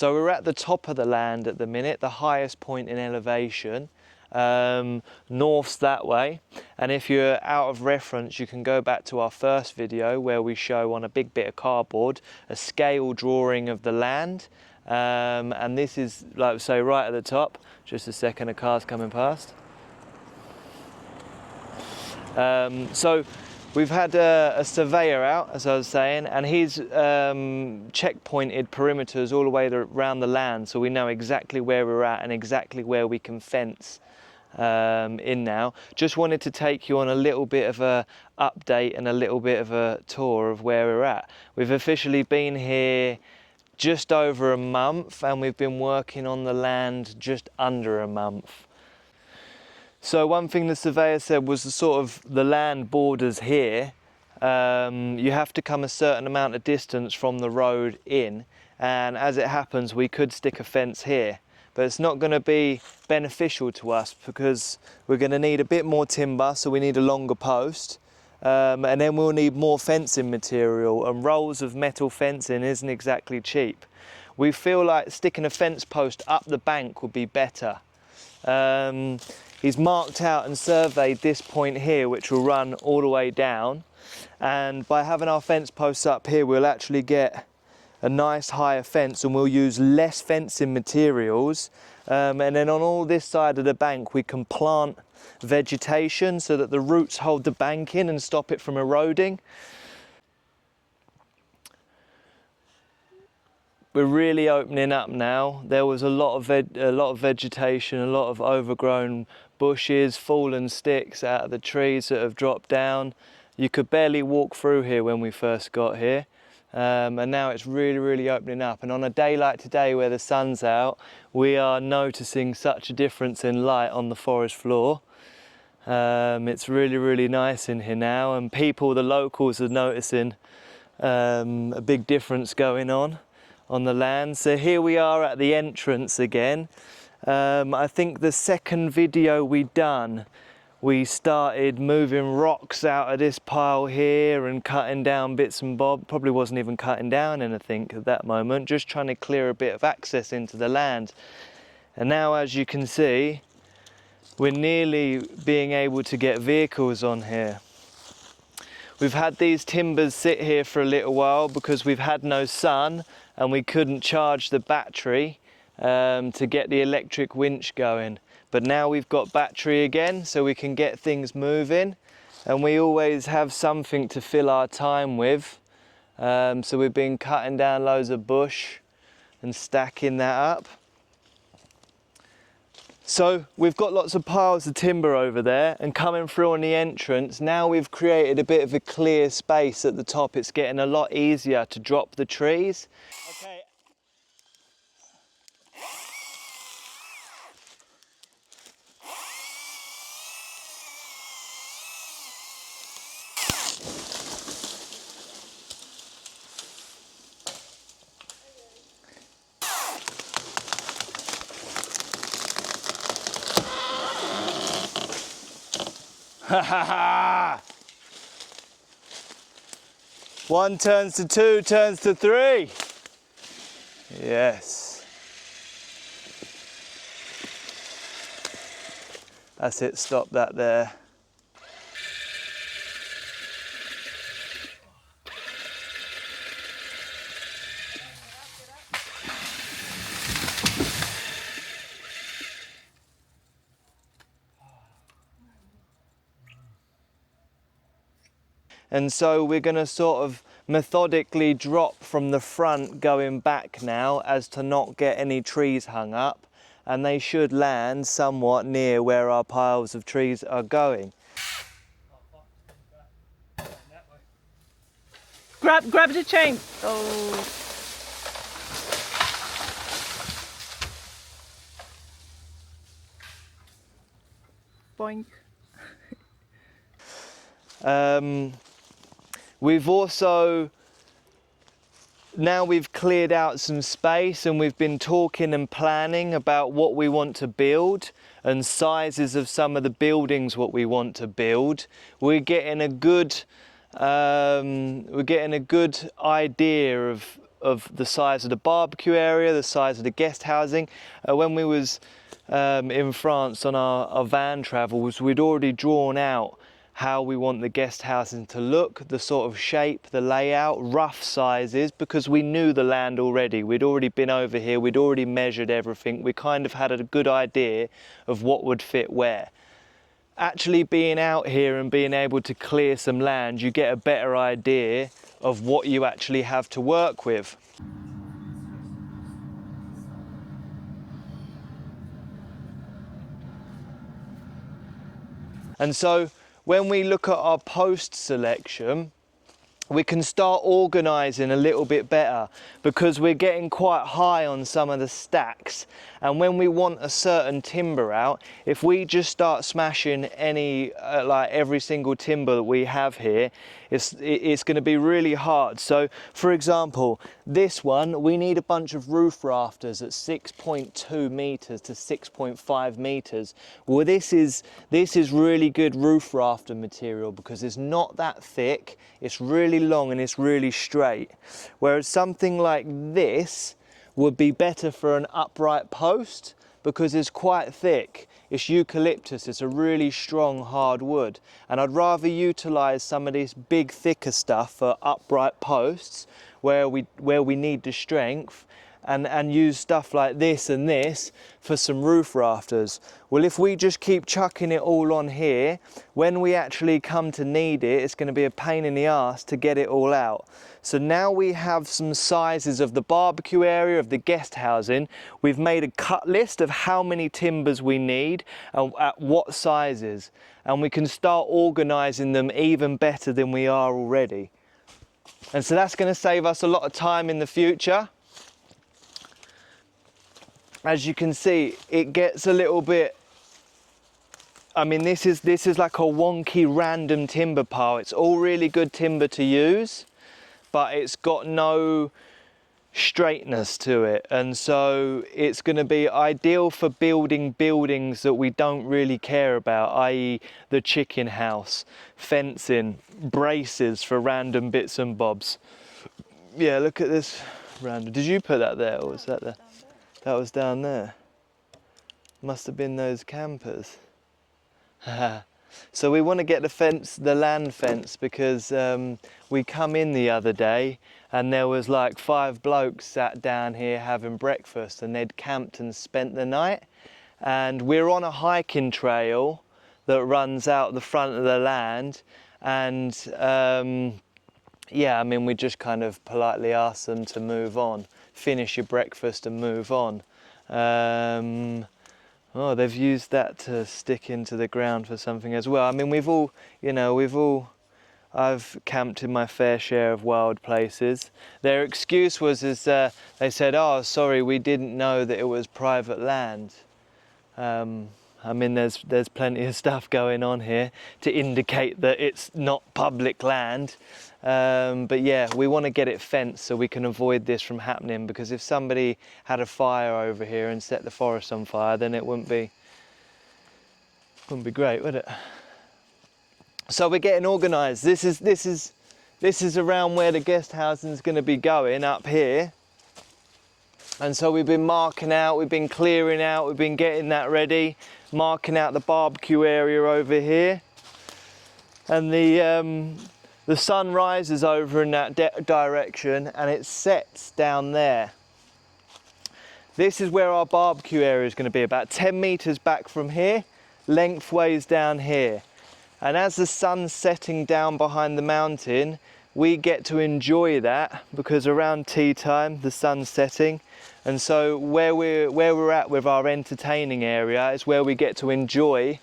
So we're at the top of the land at the minute, the highest point in elevation. North's that way, and if you're out of reference you can go back to our first video where we show on a big bit of cardboard a scale drawing of the land, and this is, like I say, right at the top. Just a second, a car's coming past. So we've had a surveyor out, as I was saying, and he's checkpointed perimeters all the way around the land, so we know exactly where we're at and exactly where we can fence in now. Just wanted to take you on a little bit of a update and a little bit of a tour of where we're at. We've officially been here just over a month, and we've been working on the land just under a month. So one thing the surveyor said was the land borders here. You have to come a certain amount of distance from the road in, and as it happens we could stick a fence here, but it's not going to be beneficial to us because we're going to need a bit more timber, so we need a longer post, and then we'll need more fencing material, and rolls of metal fencing isn't exactly cheap. We feel like sticking a fence post up the bank would be better. He's marked out and surveyed this point here, which will run all the way down, and by having our fence posts up here we'll actually get a nice higher fence, and we'll use less fencing materials, and then on all this side of the bank we can plant vegetation so that the roots hold the bank in and stop it from eroding. We're really opening up now. There was a lot of vegetation, a lot of overgrown bushes, fallen sticks out of the trees that have dropped down. You could barely walk through here when we first got here. And now it's really opening up, and on a day like today where the sun's out we are noticing such a difference in light on the forest floor. It's really nice in here now, and the locals are noticing a big difference going on the land. So here we are at the entrance again. I think the second video we done, we started moving rocks out of this pile here and cutting down bits and bobs. Probably wasn't even cutting down anything at that moment, just trying to clear a bit of access into the land. And now, as you can see, we're nearly being able to get vehicles on here. We've had these timbers sit here for a little while because we've had no sun and we couldn't charge the battery to get the electric winch going. But now we've got battery again, so we can get things moving, and we always have something to fill our time with. So we've been cutting down loads of bush and stacking that up. So we've got lots of piles of timber over there, and coming through on the entrance, now we've created a bit of a clear space at the top. It's getting a lot easier to drop the trees. Okay. Ha ha ha! 1 turns to 2, turns to 3. Yes. That's it, stop that there. And so we're going to sort of methodically drop from the front going back now, as to not get any trees hung up, and they should land somewhat near where our piles of trees are going. Grab the chain. Oh. Boink. We've also, now we've cleared out some space and we've been talking and planning about what we want to build and sizes of some of the buildings what we want to build. We're getting a good idea of of the size of the barbecue area, the size of the guest housing. When we was in France on our van travels, we'd already drawn out how we want the guest housing to look, the sort of shape, the layout, rough sizes, because we knew the land already. We'd already been over here, we'd already measured everything. We kind of had a good idea of what would fit where. Actually being out here and being able to clear some land, you get a better idea of what you actually have to work with. And so when we look at our post selection, we can start organising a little bit better, because we're getting quite high on some of the stacks, and when we want a certain timber out, if we just start smashing any like every single timber that we have here, it's going to be really hard. So for example, this one, we need a bunch of roof rafters at 6.2 meters to 6.5 meters. Well, this is really good roof rafter material because it's not that thick, it's really long and it's really straight. Whereas something like this would be better for an upright post because it's quite thick. It's eucalyptus, it's a really strong hard wood. And I'd rather utilize some of this big thicker stuff for upright posts where we need the strength, and use stuff like this and this for some roof rafters. Well, if we just keep chucking it all on here, when we actually come to need it, it's going to be a pain in the ass to get it all out. So now we have some sizes of the barbecue area, of the guest housing. We've made a cut list of how many timbers we need and at what sizes, and we can start organising them even better than we are already. And so that's going to save us a lot of time in the future. As you can see, it gets a little bit, I mean, this is like a wonky random timber pile. It's all really good timber to use, but it's got no straightness to it. And so it's going to be ideal for building buildings that we don't really care about, i.e. the chicken house, fencing, braces for random bits and bobs. Yeah, look at this random. Did you put that there, or was that there? That was down there. Must have been those campers. So we want to get the fence, the land fence, because we come in the other day and there was like 5 blokes sat down here having breakfast, and they'd camped and spent the night. And we're on a hiking trail that runs out the front of the land, and yeah, I mean, we just kind of politely asked them to move on. Finish your breakfast and move on. Oh, they've used that to stick into the ground for something as well. I mean, we've all, you know, I've camped in my fair share of wild places. Their excuse was they said, oh, sorry, we didn't know that it was private land. I mean, there's plenty of stuff going on here to indicate that it's not public land. But yeah, we want to get it fenced so we can avoid this from happening, because if somebody had a fire over here and set the forest on fire, then it wouldn't be great, would it? So we're getting organised. This is around where the guest housing is going to be going, up here. And so we've been marking out, we've been clearing out, we've been getting that ready, marking out the barbecue area over here. And the sun rises over in that direction and it sets down there. This is where our barbecue area is going to be, about 10 meters back from here, lengthways down here. And as the sun's setting down behind the mountain, we get to enjoy that, because around tea time the sun's setting, and so where we're at with our entertaining area is where we get to enjoy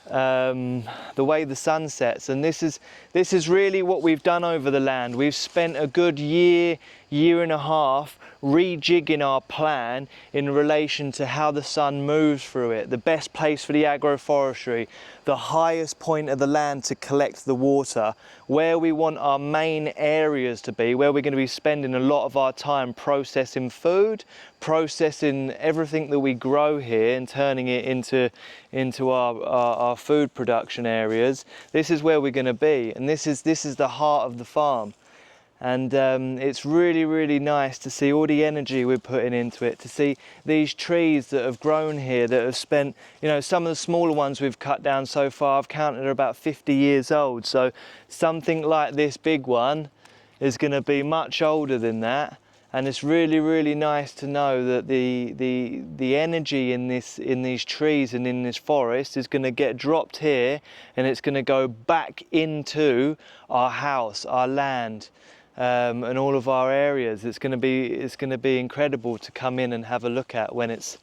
the way the sun sets. And this is really what we've done over the land. We've spent a good year and a half rejigging our plan in relation to how the sun moves through it, the best place for the agroforestry, the highest point of the land to collect the water, where we want our main areas to be, where we're going to be spending a lot of our time processing food, processing everything that we grow here and turning it into our food production areas. This is where we're going to be, and this is the heart of the farm. And it's really, really nice to see all the energy we're putting into it, to see these trees that have grown here, that have spent, you know, some of the smaller ones we've cut down so far, I've counted are about 50 years old. So something like this big one is going to be much older than that. And it's really, really nice to know that the energy in these trees and in this forest is going to get dropped here, and it's going to go back into our house, our land, and all of our areas. It's going to be incredible to come in and have a look at when it's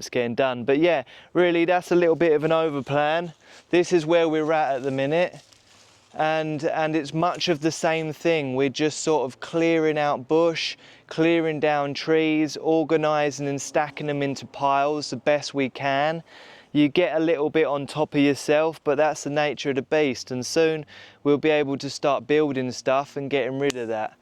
getting done. But yeah, really, that's a little bit of an over plan. This is where we're at the minute. And it's much of the same thing. We're just sort of clearing out bush, clearing down trees, organising and stacking them into piles the best we can. You get a little bit on top of yourself, but that's the nature of the beast, and soon we'll be able to start building stuff and getting rid of that.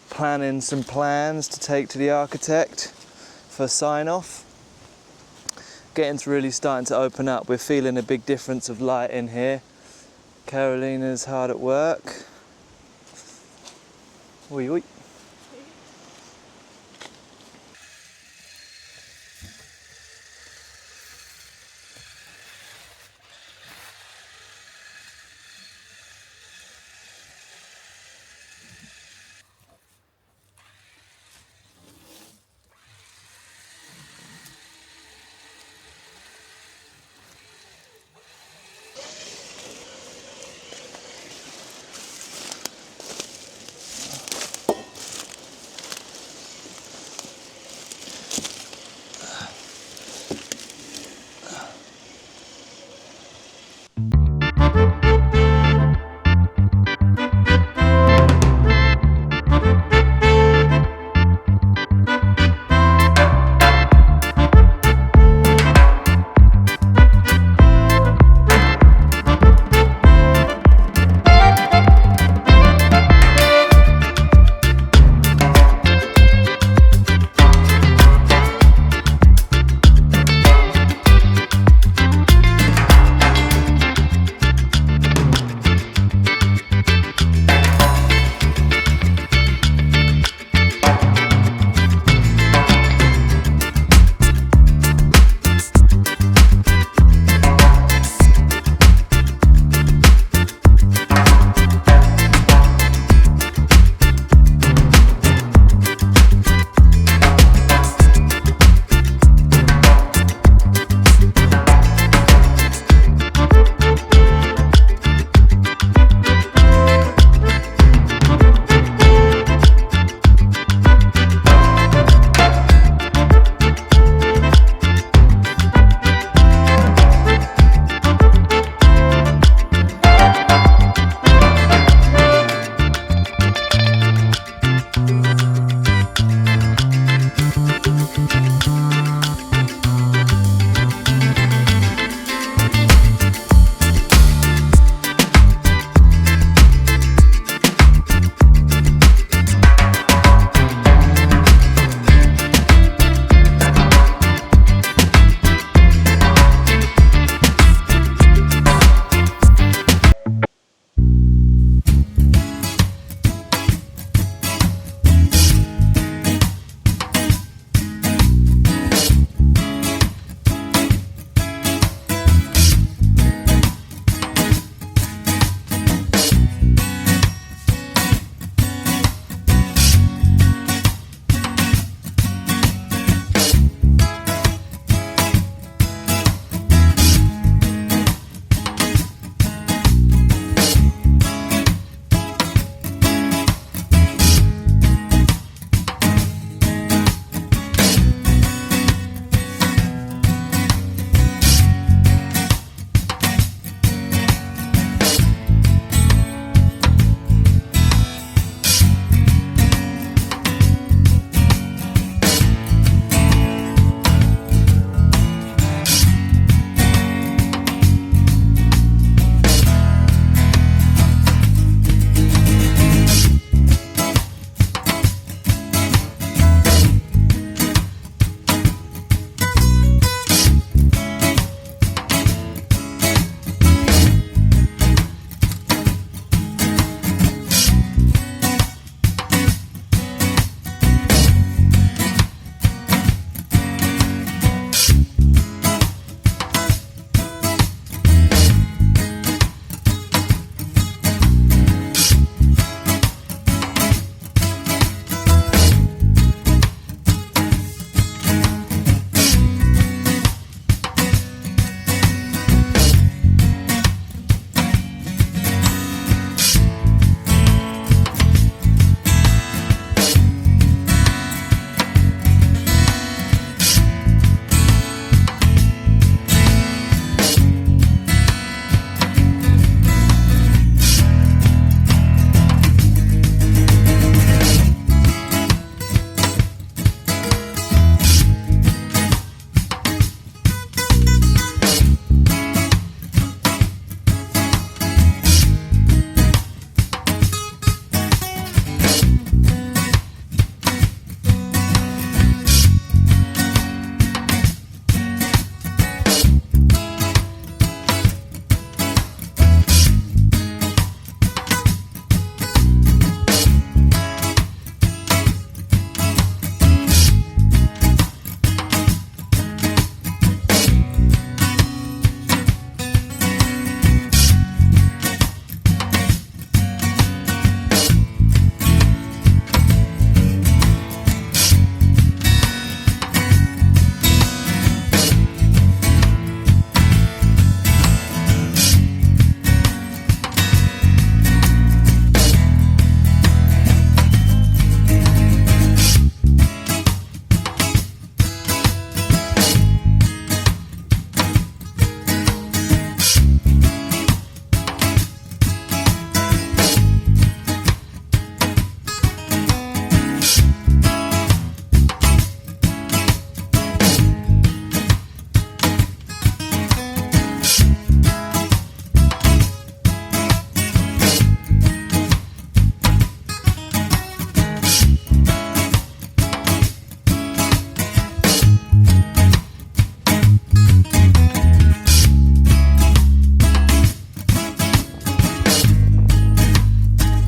Planning some plans to take to the architect for sign off. Getting's really starting to open up. We're feeling a big difference of light in here. Carolina's hard at work. Oi, oi.